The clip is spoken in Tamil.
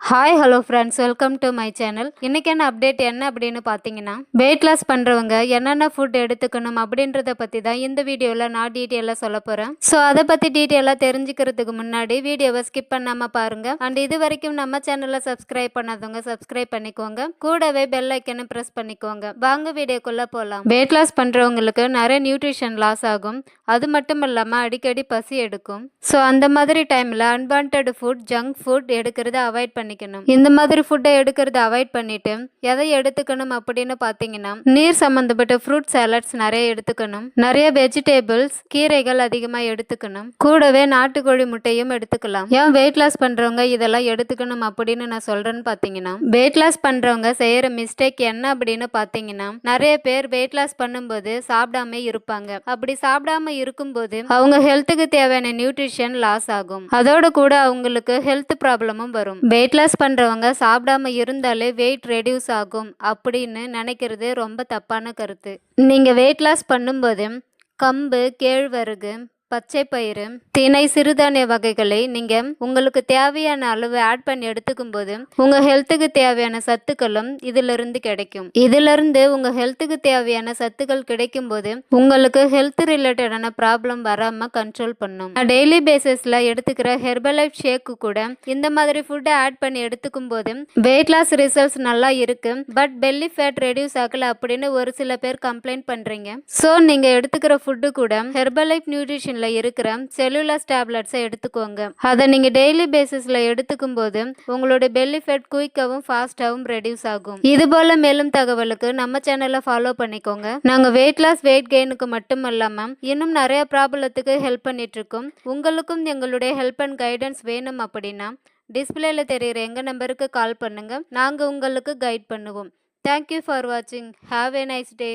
Hi hello friends, welcome to my channel. இன்றைக்கான அப்டேட் என்ன அப்படின்னு பார்த்தீங்கன்னா, வெயிட் லாஸ் பண்ணுறவங்க என்னென்ன ஃபுட் எடுத்துக்கணும் அப்படின்றத பற்றி தான் இந்த வீடியோவில் நான் டீட்டெயிலாக சொல்ல போகிறேன். ஸோ அதை பற்றி டீட்டெயிலாக தெரிஞ்சுக்கிறதுக்கு முன்னாடி வீடியோவை ஸ்கிப் பண்ணாமல் பாருங்கள். அண்ட் இது வரைக்கும் நம்ம சேனலை சப்ஸ்கிரைப் பண்ணாதவங்க சப்ஸ்கிரைப் பண்ணிக்கோங்க. கூடவே பெல் ஐக்கனை ப்ரெஸ் பண்ணிக்கோங்க. வாங்க வீடியோக்குள்ளே போகலாம். வெயிட் லாஸ் பண்ணுறவங்களுக்கு நிறைய நியூட்ரிஷன் லாஸ் ஆகும். அது மட்டும் இல்லாமல் அடிக்கடி பசி எடுக்கும். ஸோ அந்த மாதிரி டைமில் அன்வான்ட் ஃபுட், ஜங்க் ஃபுட் எடுக்கிறத அவாய்ட் பண்ணிக்கணும். இந்த மாதிரி ஃபுட்டை எடுக்கிறத அவாய்ட் பண்ணிட்டு எதை எடுத்துக்கணும் அப்படின்னு பார்த்தீங்கன்னா, நீர் சம்பந்தப்பட்ட ஃப்ரூட் சாலட்ஸ் நிறைய எடுத்துக்கணும். நிறைய வெஜிடபிள்ஸ், கீரைகள் அதிகமாக எடுத்துக்கணும். கூடவே நாட்டுக்கோழி முட்டையும் எடுத்துக்கலாம். ஏன் வெயிட் லாஸ் பண்றவங்க இதெல்லாம் எடுத்துக்கணும் அப்படின்னு நான் சொல்றேன்னு பார்த்தீங்கன்னா, வெயிட் லாஸ் பண்றவங்க செய்யற மிஸ்டேக் என்ன அப்படின்னு பார்த்தீங்கன்னா, நிறைய பேர் வெயிட் லாஸ் பண்ணும்போது சாப்பிடாம இருப்பாங்க. அப்படி சாப்பிடாம இருக்கும்போது அவங்க ஹெல்த்துக்கு தேவையான நியூட்ரிஷன் லாஸ் ஆகும். அதோட கூட அவங்களுக்கு ஹெல்த் ப்ராப்ளமும் வரும். வெயிட் லாஸ் பண்றவங்க சாப்பிடாம இருந்தாலே வெயிட் ரெடியூஸ் ஆகும் அப்படின்னு நினைக்கிறது ரொம்ப தப்பான கருத்து. நீங்க வெயிட் லாஸ் பண்ணும்போது கம்பு, கேழ்வரகு, பச்சை பயிறு, திணை, சிறுதானிய வகைகளை நீங்க உங்களுக்கு தேவையான அளவு ஆட் பண்ணி எடுத்துக்கும் போது உங்க ஹெல்த்துக்கு தேவையான சத்துக்களும் இதிலிருந்து கிடைக்கும். இதிலிருந்து உங்க ஹெல்த்துக்கு தேவையான சத்துக்கள் கிடைக்கும் போது உங்களுக்கு ஹெல்த் ரிலேட்டடான ப்ராப்ளம் வராம கண்ட்ரோல் பண்ணும். டெய்லி பேசிஸ்ல எடுத்துக்கிற ஹெர்பலைஃப் ஷேக்கு கூட இந்த மாதிரி ஃபுட்டை ஆட் பண்ணி எடுத்துக்கும் போது வெயிட் லாஸ் ரிசல்ட்ஸ் நல்லா இருக்கு, பட் பெல்லி ஃபேட் ரெடியூஸ் ஆகல அப்படின்னு ஒரு சில பேர் கம்ப்ளைண்ட் பண்றீங்க. ஸோ நீங்க எடுத்துக்கிற ஃபுட்டு கூட ஹெர்பலைஃப் நியூட்ரிஷன் இருக்கிற செல்லுலாஸ் டேப்லெட்ஸை எடுத்துக்கோங்க. அதை நீங்க டெய்லி பேசிஸ்ல எடுத்துக்கும் போது உங்களோட பெல்லி ஃபேட் குயிக்காவும் ஃபாஸ்டாவும் ரெடியூஸ் ஆகும். இது போல மேலும் தகவலுக்கு நம்ம சேனலை ஃபாலோ பண்ணிக்கோங்க. நாங்க வெயிட் லாஸ், வெயிட் கெயினுக்கு மட்டும் இல்லாம இன்னும் நிறைய ப்ராப்ளத்துக்கு ஹெல்ப் பண்ணிட்டு இருக்கோம். உங்களுக்கும் எங்களுடைய ஹெல்ப் அண்ட் கைடன்ஸ் வேணும் அப்படின்னா டிஸ்பிளேல தெரியுற எங்க நம்பருக்கு கால் பண்ணுங்க. நாங்க உங்களுக்கு கைட் பண்ணுவோம். தேங்க்யூ ஃபார் வாட்சிங். Have a nice day.